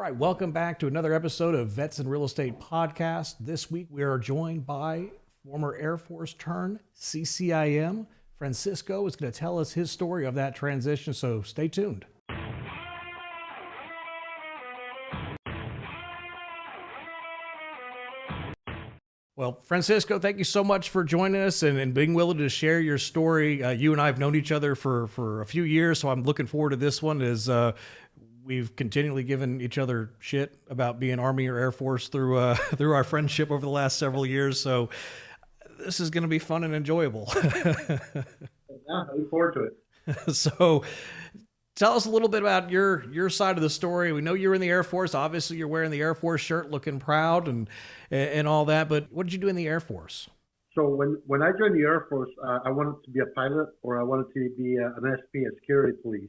right, welcome back to another episode of Vets and Real Estate Podcast. This week we are joined by former Air Force turned CCIM. Francisco is going to tell us his story of that transition, so stay tuned. Well, Francisco, thank you so much for joining us and being willing to share your story. You and I have known each other for a few years, so I'm looking forward to this one as we've continually given each other shit about being Army or Air Force through through our friendship over the last several years. So this is going to be fun and enjoyable. Yeah, I look forward to it. So tell us a little bit about your side of the story. We know you're in the Air Force. Obviously, you're wearing the Air Force shirt, looking proud and all that. But what did you do in the Air Force? So when I joined the Air Force, I wanted to be a pilot or I wanted to be an SP, a security police.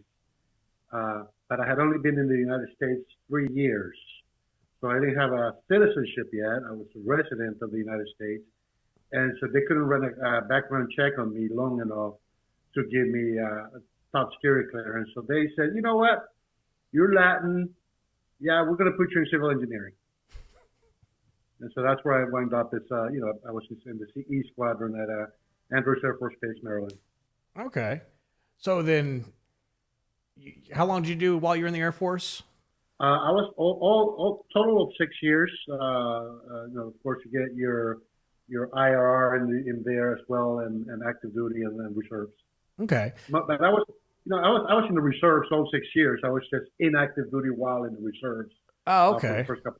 But I had only been in the United States 3 years. So I didn't have a citizenship yet. I was a resident of the United States. And so they couldn't run a background check on me long enough to give me a top security clearance. So they said, you know what? You're Latin. Yeah, we're going to put you in civil engineering. And so that's where I wound up. I was in the CE squadron at Andrews Air Force Base, Maryland. Okay. So then, how long did you do while you were in the Air Force? I was all total of 6 years. Of course, you get your IRR in there as well, and active duty and then reserves. Okay. But I was, I was in the reserves all 6 years. I was just in active duty while in the reserves. Oh, okay. For the first couple.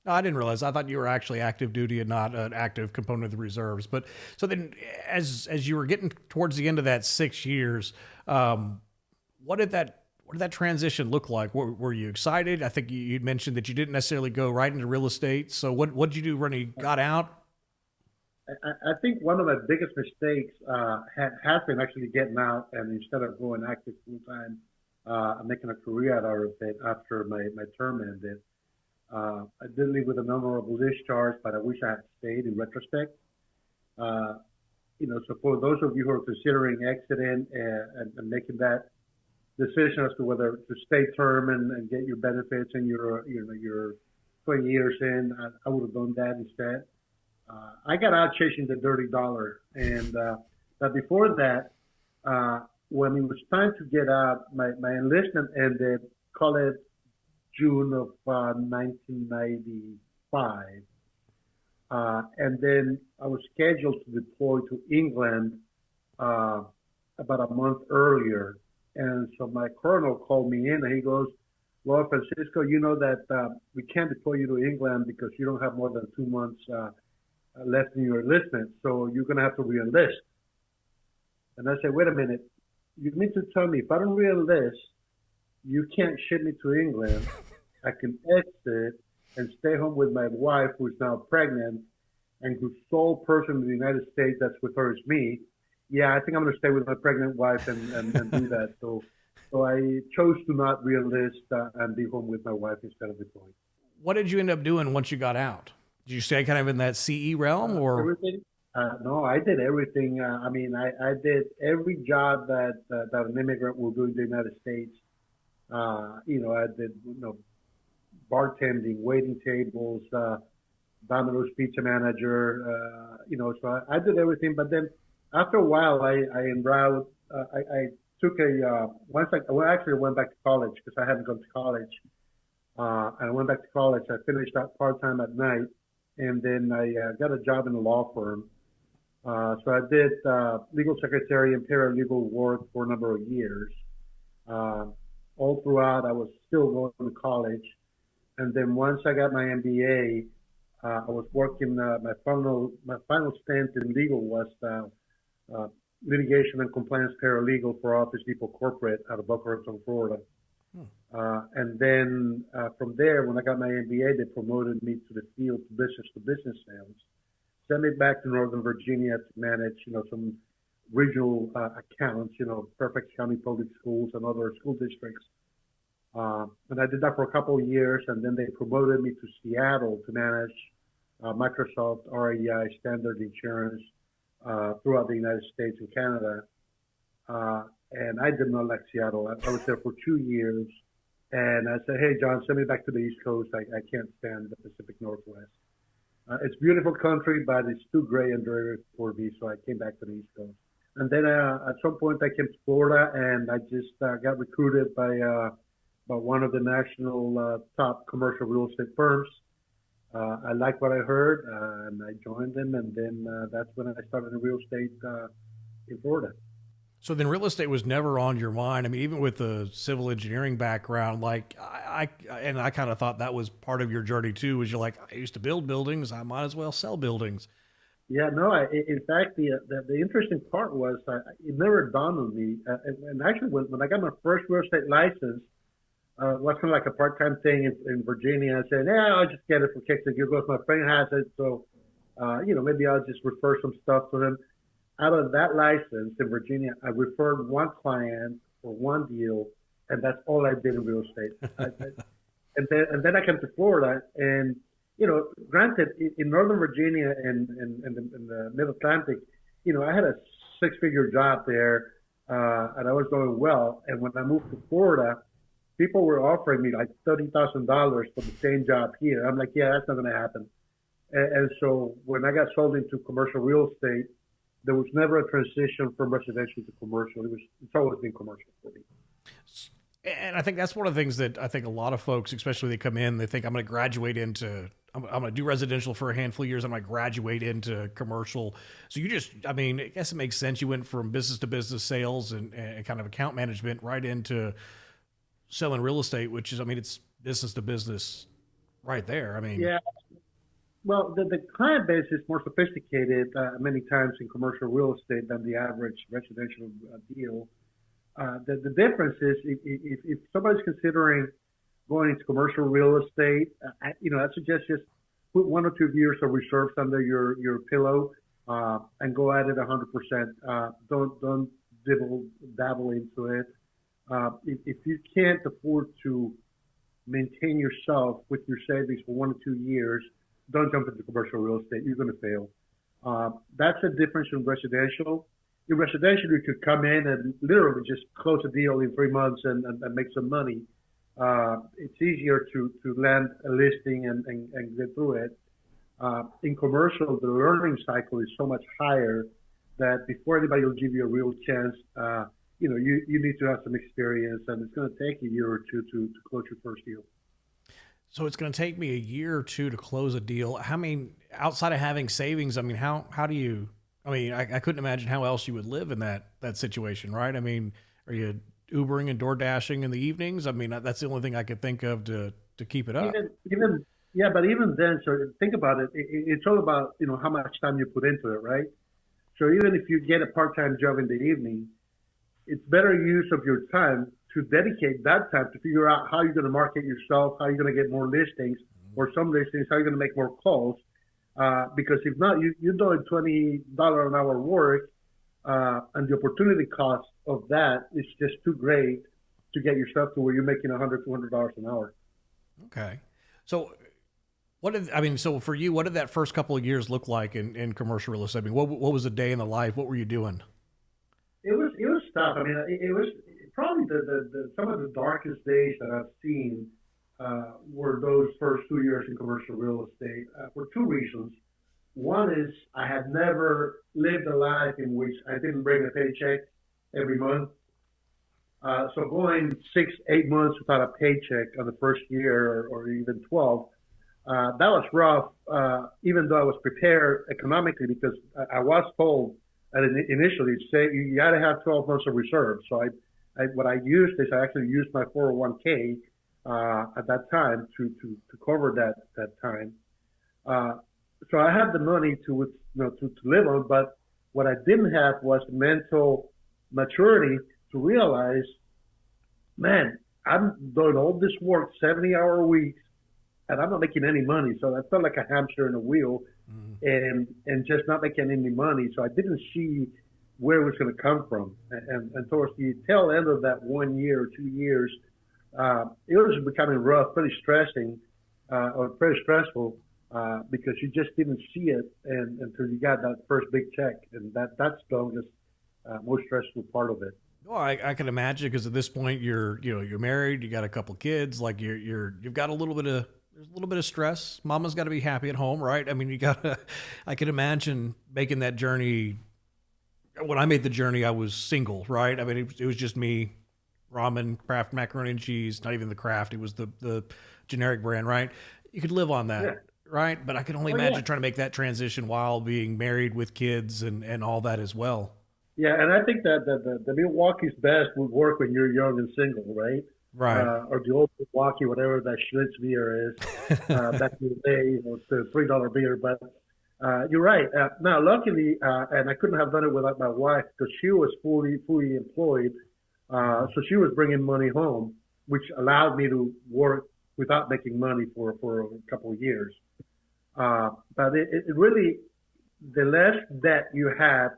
No, I didn't realize. I thought you were actually active duty and not an active component of the reserves. But so then, as you were getting towards the end of that 6 years, what did that transition look like? Were you excited? I think you mentioned that you didn't necessarily go right into real estate. So what did you do when you got out? I think one of my biggest mistakes has been actually getting out and instead of going active full time, making a career out of it after my term ended. I did leave with an honorable discharge, but I wish I had stayed in retrospect. So for those of you who are considering exiting and making that decision as to whether to stay term and get your benefits and your 20 years in, I would have done that instead. I got out chasing the dirty dollar, and but before that, when it was time to get out, my enlistment ended, call it June of 1995, and then I was scheduled to deploy to England about a month earlier. And so my colonel called me in and he goes, well, Francisco, you know that we can't deploy you to England because you don't have more than 2 months left in your enlistment. So you're going to have to re-enlist. And I said, wait a minute. You mean to tell me if I don't re-enlist, you can't ship me to England. I can exit and stay home with my wife who's now pregnant and whose sole person in the United States that's with her is me. Yeah, I think I'm going to stay with my pregnant wife and do that. So I chose to not re-enlist and be home with my wife instead of deploying. What did you end up doing once you got out? Did you stay kind of in that CE realm or? Everything? No, I did everything. I did every job that an immigrant will do in the United States. I did, bartending, waiting tables, Domino's pizza manager, so I did everything. But then after a while, I enrolled, I took I went back to college because I hadn't gone to college. I went back to college. I finished that part-time at night, and then I got a job in a law firm. So I did legal secretary and paralegal work for a number of years. All throughout, I was still going to college. And then once I got my MBA, I was working, my final stint in legal was litigation and compliance paralegal for Office Depot Corporate out of Boca Raton, Florida. And then from there, when I got my MBA, they promoted me to the field to business sales. Sent me back to Northern Virginia to manage, some regional accounts, Fairfax County Public Schools and other school districts. And I did that for a couple of years, and then they promoted me to Seattle to manage Microsoft REI Standard Insurance throughout the United States and Canada. And I did not like Seattle. I was there for 2 years. And I said, hey, John, send me back to the East Coast. I can't stand the Pacific Northwest. It's beautiful country, but it's too gray and dirty for me. So I came back to the East Coast. And then at some point I came to Florida, and I just got recruited by one of the national top commercial real estate firms. I liked what I heard, and I joined them, and then that's when I started in real estate in Florida. So then real estate was never on your mind. I mean, even with the civil engineering background, like and I kind of thought that was part of your journey too, was you're like, I used to build buildings. I might as well sell buildings. Yeah, no. In fact, the interesting part was it never dawned on me. And actually, when I got my first real estate license, it was kind of like a part-time thing in Virginia. I said, yeah, I'll just get it for kicks and giggles. My friend has it, so maybe I'll just refer some stuff to him. Out of that license in Virginia, I referred one client for one deal, and that's all I did in real estate. And then I came to Florida, and granted, in Northern Virginia and the Mid Atlantic, I had a six-figure job there, and I was doing well. And when I moved to Florida, people were offering me like $30,000 for the same job here. I'm like, yeah, that's not going to happen. And so when I got sold into commercial real estate, there was never a transition from residential to commercial. It's always been commercial for me. And I think that's one of the things that I think a lot of folks, especially they come in, they think I'm going to graduate into, I'm going to do residential for a handful of years. I'm going to graduate into commercial. So I mean, I guess it makes sense. You went from business to business sales and kind of account management right into selling real estate, which is, I mean, it's business to business right there. I mean, Yeah. Well, the client base is more sophisticated many times in commercial real estate than the average residential deal. The difference is if somebody's considering going into commercial real estate, I suggest just put 1 or 2 years of reserves under your pillow and go at it 100%. Don't dabble into it. If you can't afford to maintain yourself with your savings for 1 or 2 years, don't jump into commercial real estate. You're going to fail. That's the difference in residential. In residential, you could come in and literally just close a deal in 3 months and make some money. It's easier to land a listing and get through it. In commercial, the learning cycle is so much higher that before anybody will give you a real chance, you need to have some experience, and it's going to take a year or two to close your first deal. so it's going to take me a year or two to close a deal. I mean, outside of having savings, I mean, how do you, I mean, I couldn't imagine how else you would live in that situation, right? I mean, are you Ubering and Door Dashing in the evenings? I mean, that's the only thing I could think of to keep it up. Yeah, but even then, so think about it. It's all about how much time you put into it, right? So even if you get a part-time job in the evening, it's better use of your time to dedicate that time to figure out how you're going to market yourself, how you're going to get more listings, or some listings, how you're going to make more calls. Because if not, you're doing $20 an hour work, and the opportunity cost of that is just too great to get yourself to where you're making $100, $200 an hour. Okay. So so for you, what did that first couple of years look like in commercial real estate? I mean, what was a day in the life? What were you doing? It was tough. I mean, it was probably some of the darkest days that I've seen were those first 2 years in commercial real estate for two reasons. One is I had never lived a life in which I didn't bring a paycheck every month. So going 6, 8 months without a paycheck on the first year or even 12, that was rough, even though I was prepared economically because I was told initially, say you got to have 12 months of reserve. So what I used is I actually used my 401k at that time to cover that time. So I had the money to live on, but what I didn't have was mental maturity to realize, man, I'm doing all this work, 70-hour weeks, and I'm not making any money. So I felt like a hamster in a wheel, and just not making any money. So I didn't see where it was going to come from. And towards the tail end of that 1 year or 2 years, it was becoming rough, pretty stressing, or pretty stressful, because you just didn't see it until you got that first big check, and that's the longest, most stressful part of it. Well, I can imagine because at this point you're married, you got a couple kids, like you've got a little bit of there's a little bit of stress. Mama's got to be happy at home, right? I mean, you gotta. I can imagine making that journey. When I made the journey, I was single, right? I mean, it was just me, ramen, Kraft macaroni and cheese. Not even the Kraft; it was the generic brand, right? You could live on Yeah. that, right? But I can only Oh yeah. imagine trying to make that transition while being married with kids and all that as well. Yeah, and I think that the Milwaukee's best would work when you're young and single, right? Right. Or the old Milwaukee, whatever that Schlitz beer is, back in the day, it's the $3 beer. But you're right. Now, luckily, and I couldn't have done it without my wife because she was fully employed, so she was bringing money home, which allowed me to work without making money for a couple of years. But it really, the less debt you have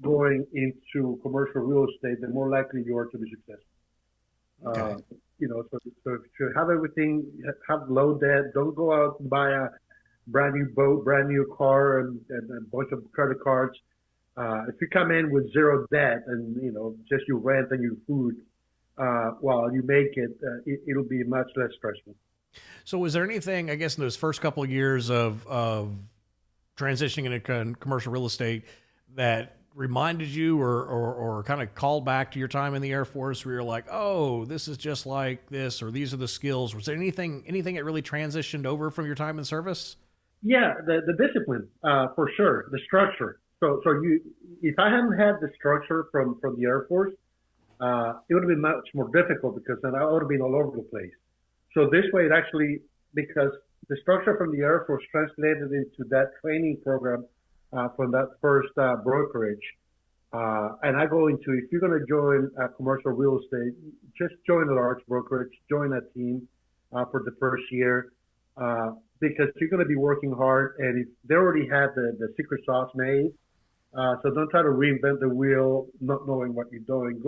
going into commercial real estate, the more likely you are to be successful. Okay. So if you have everything, have low debt, don't go out and buy a brand new boat, brand new car, and a bunch of credit cards. If you come in with zero debt and just your rent and your food, while you make it, it'll be much less stressful. So, was there anything, I guess, in those first couple of years of transitioning into commercial real estate that reminded you or kind of called back to your time in the Air Force where you're like, oh, this is just like this, or these are the skills? Was there anything that really transitioned over from your time in service? Yeah, the discipline, for sure, the structure. If I hadn't had the structure from the Air Force, it would have been much more difficult because then I would have been all over the place. So this way, it actually, because the structure from the Air Force translated into that training program from that first brokerage. And I go into, if you're going to join commercial real estate, just join a large brokerage, join a team for the first year, because you're going to be working hard. And if they already had the secret sauce made, so don't try to reinvent the wheel, not knowing what you're doing.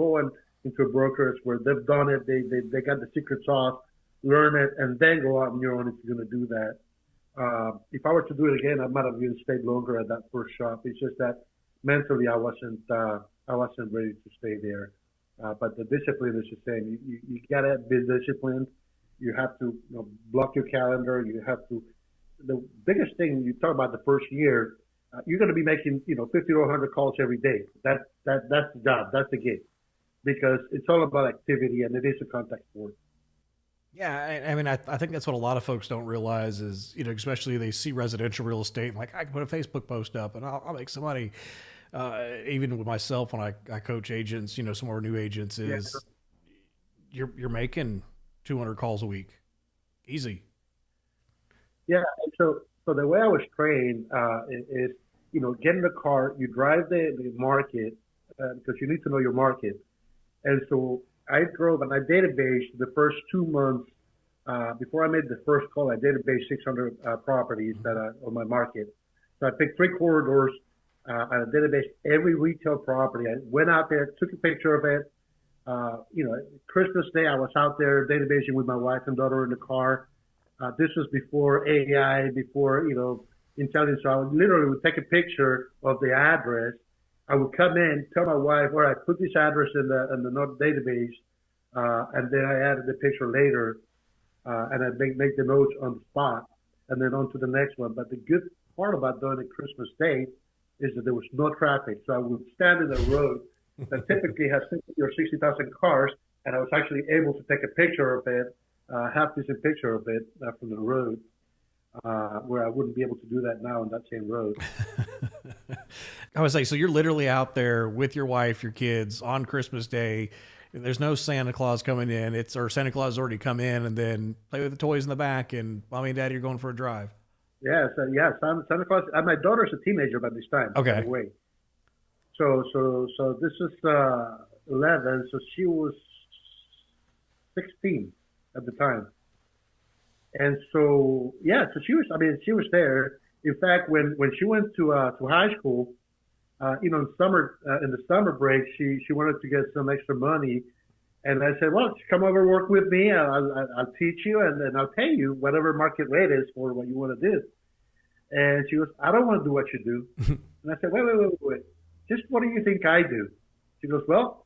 Into a brokerage where they've done it, they got the secret sauce, learn it, and then go out on your own if you're going to do that. If I were to do it again, I might have even stayed longer at that first shop. It's just that mentally I wasn't ready to stay there. But the discipline is the same. You gotta be disciplined. You have to block your calendar. You have to. The biggest thing you talk about the first year, you're going to be making 50 to 100 calls every day. That's the job. That's the gig, because it's all about activity and it is a contact sport. Yeah, I mean, I think that's what a lot of folks don't realize is, especially they see residential real estate and like, I can put a Facebook post up and I'll make some money. Even with myself, when I coach agents, some of our new agents Yeah. is you're making 200 calls a week. Easy. Yeah. And so the way I was trained is, get in the car, you drive the market, because you need to know your market. And so I drove and I database the first 2 months, before I made the first call, I database 600 properties that are on my market. So I picked 3 corridors, and I databased every retail property. I went out there, took a picture of it. Christmas Day, I was out there databasing with my wife and daughter in the car. This was before AI, before, intelligence. So I would take a picture of the address. I would come in, tell my wife, all right, put this address in the database, and then I added the picture later, and I make the notes on the spot, and then on to the next one. But the good part about doing it Christmas Day is that there was no traffic. So I would stand in the road that typically has 50 or 60,000 cars, and I was actually able to take a picture of it, half decent picture of it from the road, where I wouldn't be able to do that now on that same road. I would say, so you're literally out there with your wife, your kids on Christmas Day. There's no Santa Claus coming in. Or Santa Claus has already come in and then play with the toys in the back, and mommy and daddy are going for a drive. Yeah, Santa Claus. My daughter's a teenager by this time. Okay. By the way. So this is 11. So she was 16 at the time, and so she was there. In fact, when she went to high school, in the summer break, she wanted to get some extra money, and I said, well, come over work with me. I'll teach you, and then I'll pay you whatever market rate is for what you want to do. And she goes, I don't want to do what you do. And I said, wait. Just what do you think I do? She goes, well,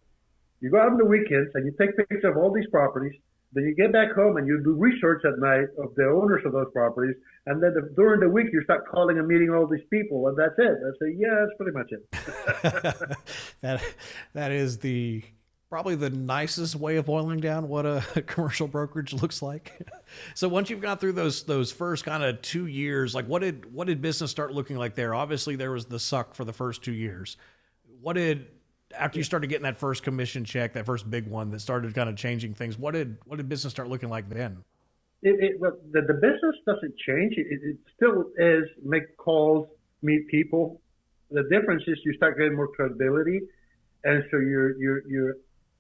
You go out on the weekends and you take pictures of all these properties. Then you get back home and you do research at night of the owners of those properties. And then during the week, you start calling and meeting all these people, and that's it. I say, yeah, that's pretty much it. that that is the probably the nicest way of boiling down what a commercial brokerage looks like. So once you've got through those first kind of 2 years, like what did business start looking like there? Obviously there was the suck for the first 2 years. What did After you started getting that first commission check, that first big one that started kind of changing things, what did business start looking like then? Well, the business doesn't change. It still is make calls, meet people. The difference is you start getting more credibility, and so your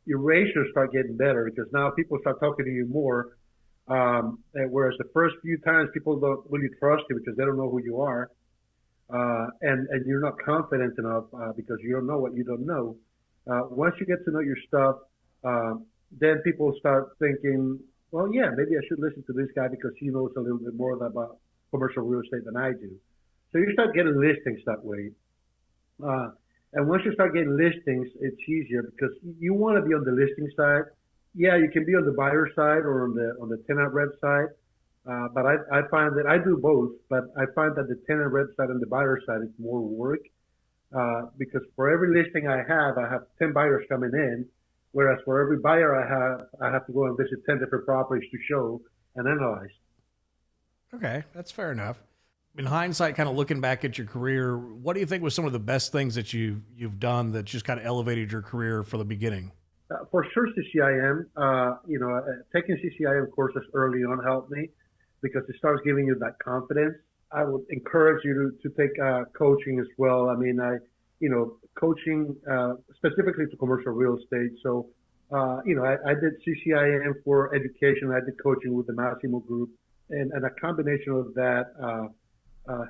ratios start getting better because now people start talking to you more. And whereas the first few times people don't really trust you because they don't know who you are, and you're not confident enough because you don't know what you don't know. Once you get to know your stuff, then people start thinking, well, yeah, maybe I should listen to this guy because he knows a little bit more about commercial real estate than I do. So you start getting listings that way. And once you start getting listings, it's easier because you want to be on the listing side. Yeah, you can be on the buyer side or on the tenant rep side. But I find that I do both, but I find that the tenant rep side and the buyer side is more work. Because for every listing I have 10 buyers coming in, whereas for every buyer I have to go and visit 10 different properties to show and analyze. Okay, that's fair enough. In hindsight, kind of looking back at your career, what do you think was some of the best things that you've done that just kind of elevated your career for the beginning? For sure, CCIM. Taking CCIM courses early on helped me because it starts giving you that confidence. I would encourage you to take coaching as well. I mean, coaching specifically to commercial real estate. So, I did CCIM for education. I did coaching with the Massimo Group, and a combination of that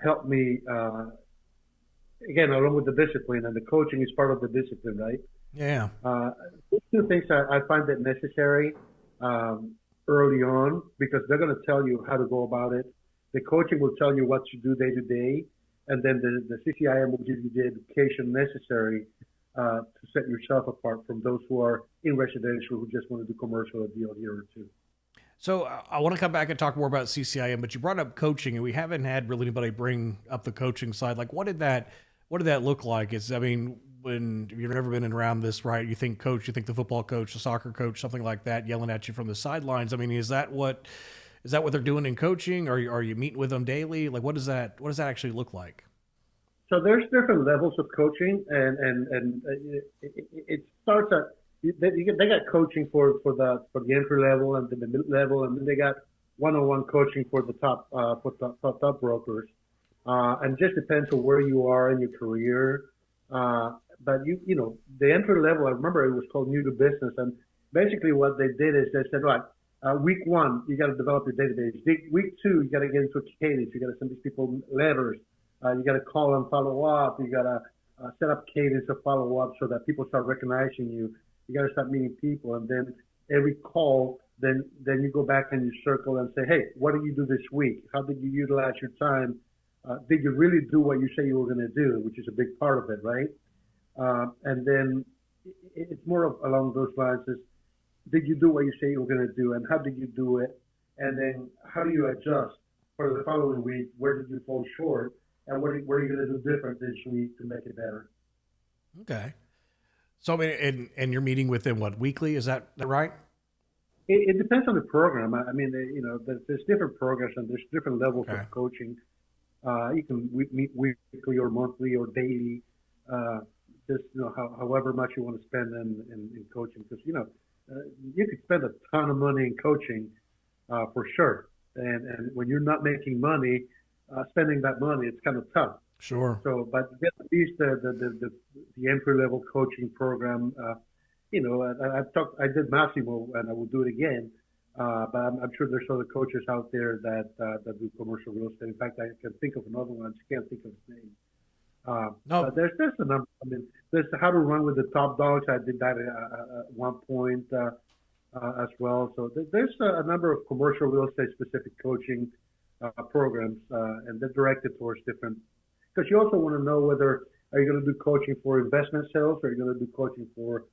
helped me, again, along with the discipline, and the coaching is part of the discipline, right? Yeah. Those two things I find that necessary early on because they're going to tell you how to go about it. The coaching will tell you what to do day to day, and then the CCIM will give you the education necessary to set yourself apart from those who are in residential who just want to do commercial a deal here or two. So I want to come back and talk more about CCIM, but you brought up coaching, and we haven't had really anybody bring up the coaching side. Like, what did that look like? When you've never been around this, right? You think coach, you think the football coach, the soccer coach, something like that, yelling at you from the sidelines. I mean, is that what they're doing in coaching? Or are you meeting with them daily? Like, what does that actually look like? So there's different levels of coaching, and it starts at they got coaching for the entry level and the mid level, and then they got one-on-one coaching for the top top brokers, and just depends on where you are in your career. But the entry level, I remember it was called new to business, and basically what they did is they said, right, week one you got to develop your database. Week two you got to get into a cadence. You got to send these people letters. You got to call and follow up. You got to set up cadence of follow up so that people start recognizing you. You got to start meeting people, and then every call, then you go back and you circle and say, hey, what did you do this week? How did you utilize your time? Did you really do what you say you were going to do, which is a big part of it, right? And then it's more of along those lines is, did you do what you say you were going to do, and how did you do it? And then how do you adjust for the following week? Where did you fall short? And what are you going to do different this week to make it better? Okay. So, I mean, and you're meeting with them, what, weekly? Is that right? It depends on the program. I mean, there's different programs and there's different levels of coaching. You can meet weekly or monthly or daily, however much you want to spend in coaching. Because, you could spend a ton of money in coaching for sure. And when you're not making money, spending that money, it's kind of tough. Sure. So, but at least the entry level coaching program, I did Massimo and I will do it again. But I'm sure there's other coaches out there that do commercial real estate. In fact, I can think of another one. I just can't think of his name. No. But there's a number. I mean, there's how to run with the top dogs. I did that at one point as well. So there's a number of commercial real estate specific coaching programs, and they're directed towards different. Because you also want to know whether are you going to do coaching for investment sales or are you going to do coaching for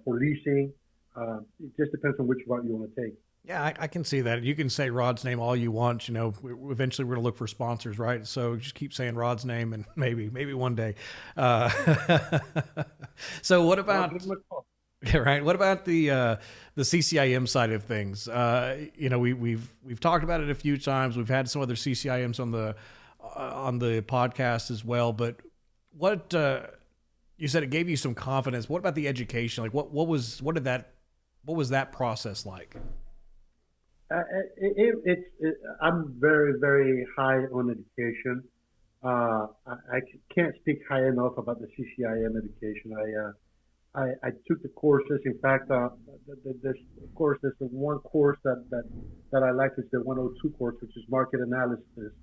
for leasing. It just depends on which route you want to take. Yeah, I can see that. You can say Rod's name all you want. You know, eventually we're going to look for sponsors, right? So just keep saying Rod's name, and maybe one day. Uh, so what about yeah, right? What about the CCIM side of things? You know, we've talked about it a few times. We've had some other CCIMs on the podcast as well. But what you said, it gave you some confidence. What about the education? Like, what was that process like? I'm very, very high on education. I can't speak high enough about the CCIM education. I took the courses. In fact, this course, there's the one course that I like is the 102 course, which is market analysis.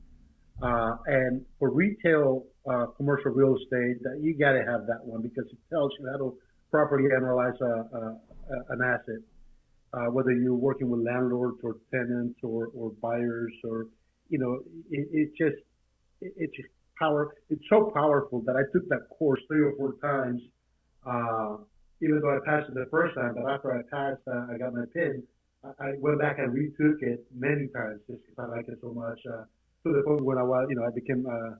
And for retail commercial real estate, you got to have that one because it tells you how to properly analyze an asset. Whether you're working with landlords or tenants or buyers or, you know, it's so powerful that I took that course 3 or 4 times, even though I passed it the first time, but after I passed, I got my PIN. I went back and retook it many times just because I like it so much, to the point when I became, a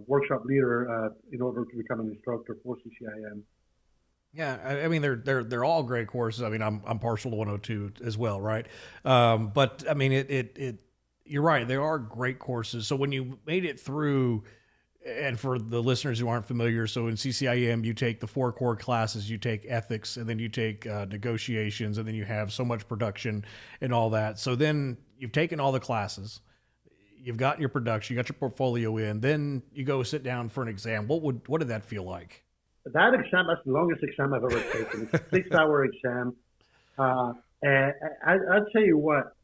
workshop leader, in order to become an instructor for CCIM. Yeah, I mean they're all great courses. I mean I'm partial to 102 as well, right? But I mean it you're right. They are great courses. So when you made it through, and for the listeners who aren't familiar, so in CCIM you take the 4 core classes, you take ethics, and then you take negotiations, and then you have so much production and all that. So then you've taken all the classes, you've got your production, you got your portfolio in, then you go sit down for an exam. What did that feel like? That exam, that's the longest exam I've ever taken. It's a 6-hour exam. And I'll tell you what,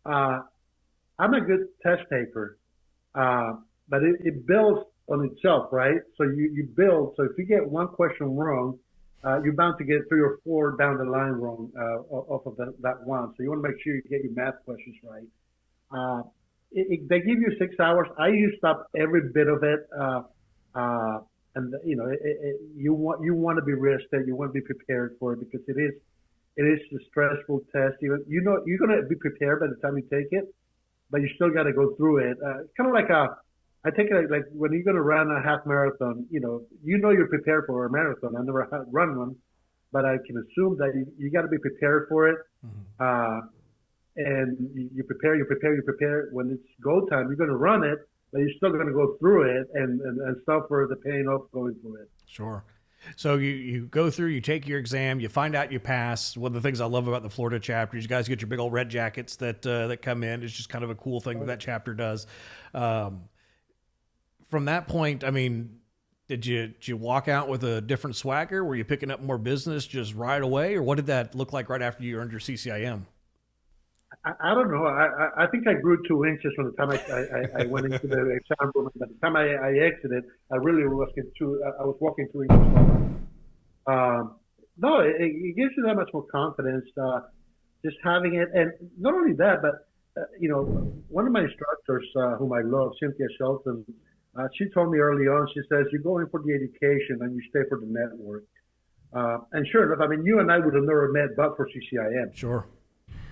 I'm a good test taker, but it builds on itself, right? So you build. So if you get one question wrong, you're bound to get 3 or 4 down the line wrong off of that one. So you want to make sure you get your math questions right. They give you 6 hours. I used up every bit of it. And you know, you want to be rested. You want to be prepared for it because it is a stressful test. You know you're gonna be prepared by the time you take it, but you still got to go through it. Kind of like I take it like when you're gonna run a half marathon. You know you're prepared for a marathon. I never run one, but I can assume that you got to be prepared for it. Mm-hmm. And you prepare. When it's go time, you're gonna run it. But you're still going to go through it and suffer the pain of going through it. Sure. So you go through, you take your exam, you find out you pass. One of the things I love about the Florida chapter is you guys get your big old red jackets that come in. It's just kind of a cool thing that chapter does. From that point, I mean, did you walk out with a different swagger? Were you picking up more business just right away? Or what did that look like right after you earned your CCIM? I don't know. I think I grew 2 inches from the time I went into the exam room. By the time I exited, I really was I was walking 2 inches taller. No, it gives you that much more confidence, just having it. And not only that, but, one of my instructors, whom I love, Cynthia Shelton, she told me early on, she says, you go in for the education and you stay for the network. And sure enough, I mean, you and I would have never met but for CCIM. Sure.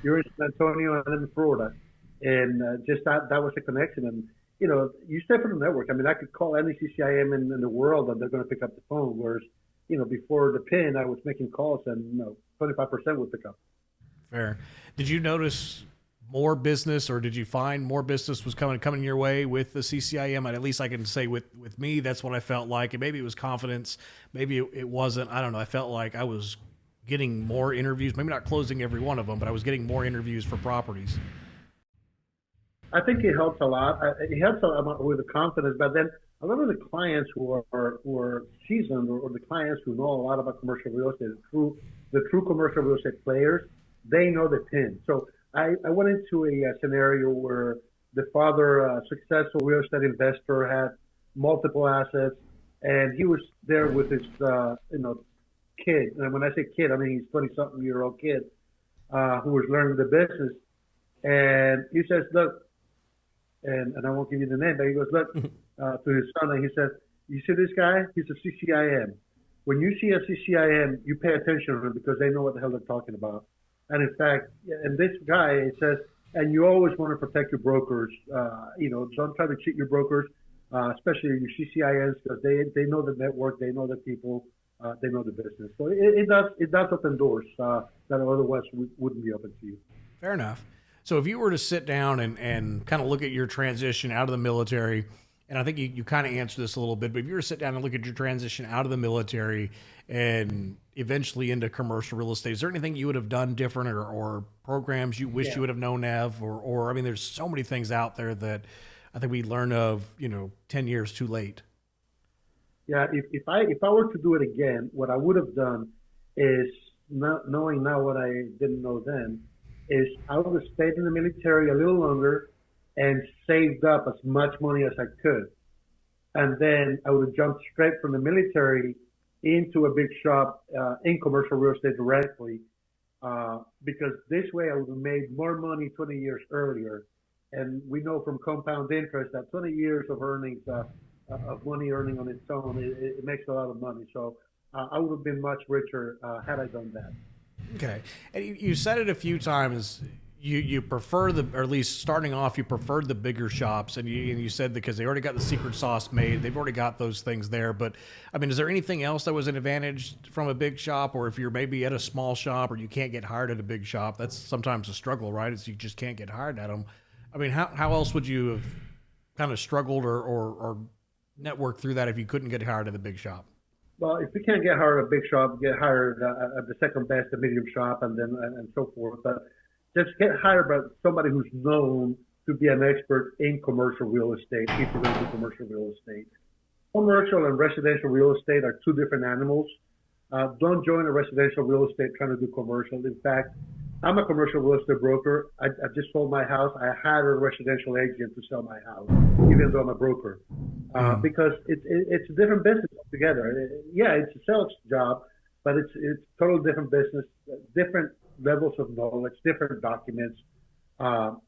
You're in San Antonio and I'm in Florida. And just that was a connection. And, you stay for the network. I mean, I could call any CCIM in the world and they're going to pick up the phone. Whereas, before the PIN, I was making calls and, 25% would pick up. Fair. Did you notice more business, or did you find more business was coming your way with the CCIM? And at least I can say with me, that's what I felt like. And maybe it was confidence. Maybe it wasn't. I don't know. I felt like I was getting more interviews, maybe not closing every one of them, but I was getting more interviews for properties. I think it helps a lot. It helps a lot with the confidence, but then a lot of the clients who are seasoned or the clients who know a lot about commercial real estate, the true commercial real estate players, they know the PIN. So I went into a scenario where the father, a successful real estate investor, had multiple assets, and he was there with his, kid. And when I say kid, I mean he's 20-something-year-old kid who was learning the business. And he says, look, and I won't give you the name, but he goes, look, to his son, and he says, you see this guy? He's a CCIM. when you see a CCIM, you pay attention to them because they know what the hell they're talking about. And in fact, and this guy says, and you always want to protect your brokers. Don't try to cheat your brokers, especially your CCIMs, because they know the network, they know the people, they know the business. So it does open doors that otherwise wouldn't be open to you. Fair enough. So if you were to sit down and kind of look at your transition out of the military, and I think you kind of answered this a little bit, but if you were to sit down and look at your transition out of the military and eventually into commercial real estate, is there anything you would have done different or programs you wish you would have known of? Or I mean, there's so many things out there that I think we learn of, 10 years too late. Yeah, if I were to do it again, what I would have done is, not knowing now what I didn't know then, is I would have stayed in the military a little longer and saved up as much money as I could. And then I would have jumped straight from the military into a big shop in commercial real estate directly, because this way I would have made more money 20 years earlier. And we know from compound interest that 20 years of earnings, of money earning on its own, it makes a lot of money. So I would have been much richer had I done that. Okay. And you said it a few times. You prefer or at least starting off, you preferred the bigger shops, and you said because they already got the secret sauce made, they've already got those things there. But I mean, is there anything else that was an advantage from a big shop, or if you're maybe at a small shop or you can't get hired at a big shop? That's sometimes a struggle, right? Is you just can't get hired at them. I mean, how else would you have kind of struggled or networked through that if you couldn't get hired at the big shop? Well, if you can't get hired at a big shop, get hired at the second best, the medium shop, and then and so forth. But just get hired by somebody who's known to be an expert in commercial real estate if you're going to do commercial real estate. Commercial and residential real estate are two different animals. Don't join a residential real estate trying to do commercial. In fact, I'm a commercial real estate broker. I just sold my house. I hired a residential agent to sell my house, even though I'm a broker, because it's a different business altogether. Yeah, it's a sales job, but it's totally different business, different levels of knowledge, different documents.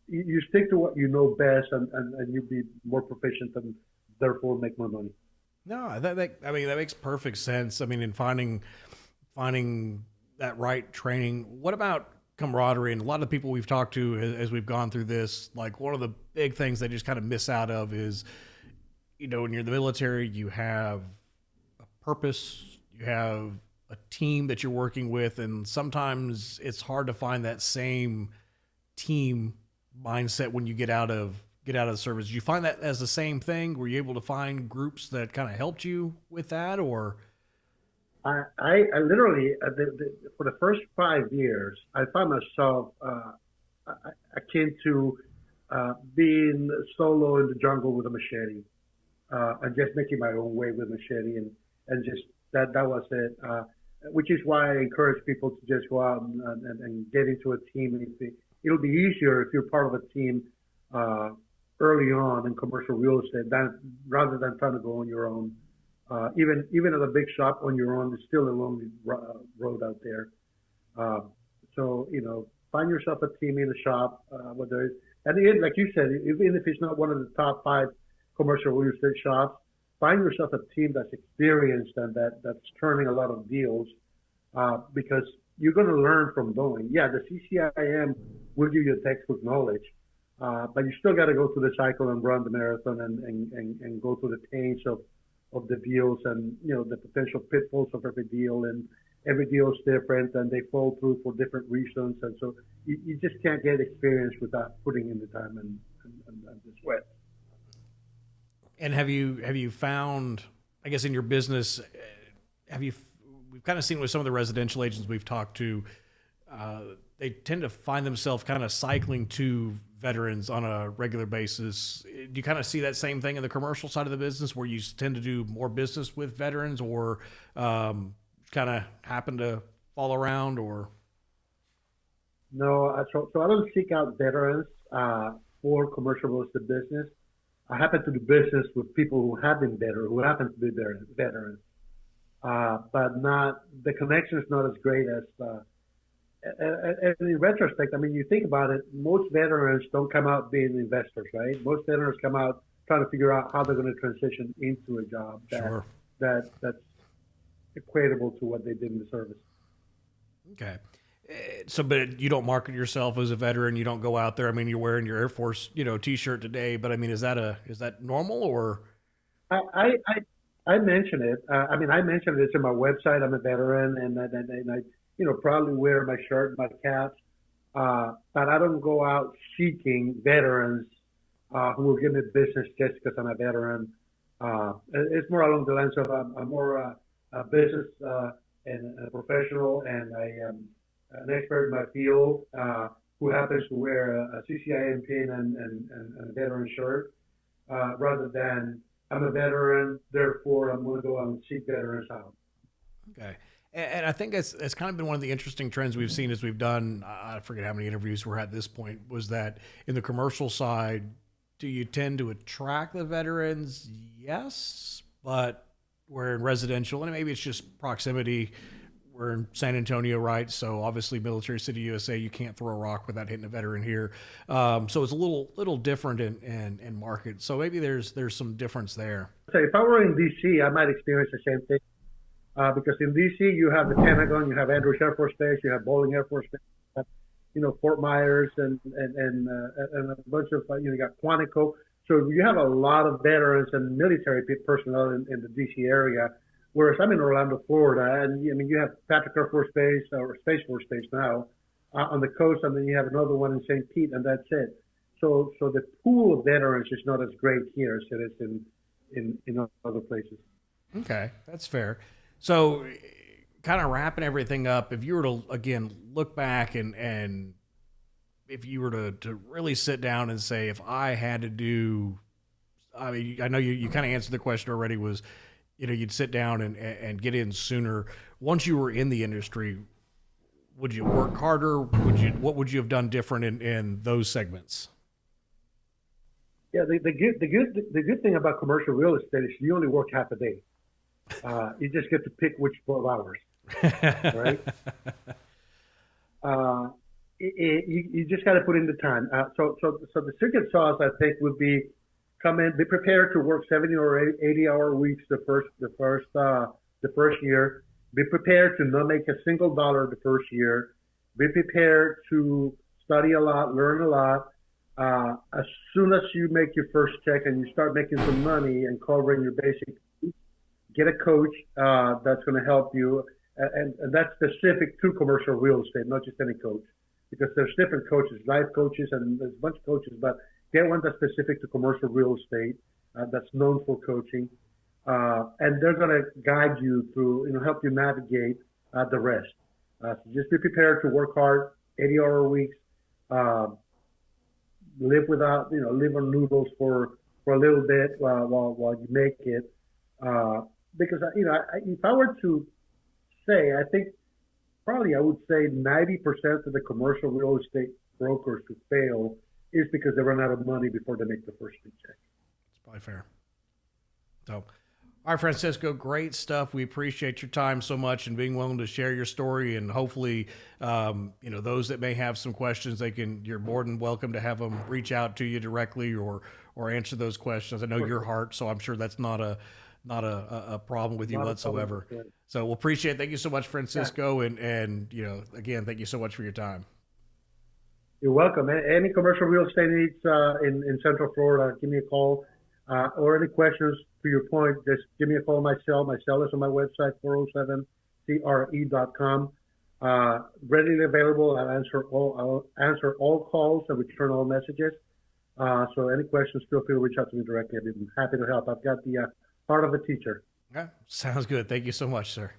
You stick to what you know best, and you'll be more proficient and therefore make more money. No, that makes perfect sense. I mean, in finding that right training. What about camaraderie? And a lot of the people we've talked to as we've gone through this, like one of the big things they just kind of miss out of is, when you're in the military, you have a purpose, you have a team that you're working with, and sometimes it's hard to find that same team mindset when you get out of the service. Did you find that as the same thing? Were you able to find groups that kind of helped you with that, or? I literally, for the first 5 years, I found myself akin to being solo in the jungle with a machete, and just making my own way with a machete, and just that was it. Which is why I encourage people to just go out and get into a team. It'll be easier if you're part of a team early on in commercial real estate rather than trying to go on your own. Even at a big shop on your own, it's still a lonely road out there. So find yourself a team in the shop, and like you said, even if it's not one of the top 5 commercial real estate shops, find yourself a team that's experienced and that's turning a lot of deals, because you're going to learn from going. Yeah, the CCIM will give you textbook knowledge, but you still got to go through the cycle and run the marathon and go through the pains of the deals and the potential pitfalls of every deal, and every deal is different and they fall through for different reasons, and so you just can't get experience without putting in the time and the sweat. And have you found, I guess, in your business, we've kind of seen with some of the residential agents we've talked to, they tend to find themselves kind of cycling to veterans on a regular basis. Do you kind of see that same thing in the commercial side of the business, where you tend to do more business with veterans, or kind of happen to fall around, or? No, so I don't seek out veterans for commercial real estate business. I happen to do business with people who have been who happen to be veterans, but not the connection is not as great as. And in retrospect, I mean, you think about it, most veterans don't come out being investors, right? Most veterans come out trying to figure out how they're going to transition into a job that's equatable to what they did in the service. Okay. So, but you don't market yourself as a veteran. You don't go out there. I mean, you're wearing your Air Force, T-shirt today, but I mean, is that normal or? I I, I mention it. I mean, I mentioned this in my website. I'm a veteran, and I proudly wear my shirt, my caps. But I don't go out seeking veterans who will give me business just because I'm a veteran. It's more along the lines of I'm more a business and a professional, and I am an expert in my field who happens to wear a CCIM pin and a veteran shirt, rather than I'm a veteran, therefore I'm going to go out and seek veterans out. Okay. And I think it's kind of been one of the interesting trends we've seen as we've done, I forget how many interviews we're at this point, was that in the commercial side, do you tend to attract the veterans? Yes. But we're in residential, and maybe it's just proximity. We're in San Antonio, right? So obviously, Military City, USA, you can't throw a rock without hitting a veteran here. So it's a little different in market. So maybe there's some difference there. So if I were in DC, I might experience the same thing. Because in DC you have the Pentagon, you have Andrews Air Force Base, you have Bowling Air Force Base, Fort Myers and a bunch of you got Quantico. So you have a lot of veterans and military personnel in the DC area. Whereas I'm in Orlando, Florida, and I mean you have Patrick Air Force Base or Space Force Base now on the coast, and then you have another one in St. Pete, and that's it. So the pool of veterans is not as great here as it is in other places. Okay, that's fair. So, kind of wrapping everything up, if you were to, again, look back and if you were to really sit down and say, if I had to do, I mean, I know you kind of answered the question already, was, you'd sit down and get in sooner. Once you were in the industry, would you work harder? What would you have done different in those segments? Yeah, the good thing about commercial real estate is you only work half a day. You just get to pick which 12 hours, right? You just got to put in the time. So the secret sauce, I think, would be come in, be prepared to work 70 or 80-hour weeks the first year. Be prepared to not make a single dollar the first year. Be prepared to study a lot, learn a lot. As soon as you make your first check and you start making some money and covering your basic, get a coach that's going to help you, and that's specific to commercial real estate, not just any coach, because there's different coaches, life coaches, and there's a bunch of coaches, but get one that's specific to commercial real estate, that's known for coaching, and they're going to guide you through, help you navigate the rest. So just be prepared to work hard, 80-hour weeks, live without, live on noodles for a little bit while you make it. Because if I were to say, I think probably I would say 90% of the commercial real estate brokers who fail is because they run out of money before they make the first big check. It's probably fair. So, all right, Francisco, great stuff. We appreciate your time so much and being willing to share your story. And hopefully, those that may have some questions, you're more than welcome to have them reach out to you directly or answer those questions. I know your heart, so I'm sure that's not a problem with you whatsoever. So we'll appreciate it. Thank you so much, Francisco. Yeah. And again, thank you so much for your time. You're welcome. Any commercial real estate needs in Central Florida, give me a call. Or any questions to your point, just give me a call on my cell. My cell is on my website, 407cre.com. Readily available. I'll answer all calls and return all messages. So any questions, feel free to reach out to me directly. I'd be happy to help. I've got the heart of a teacher. Okay. Sounds good. Thank you so much, sir.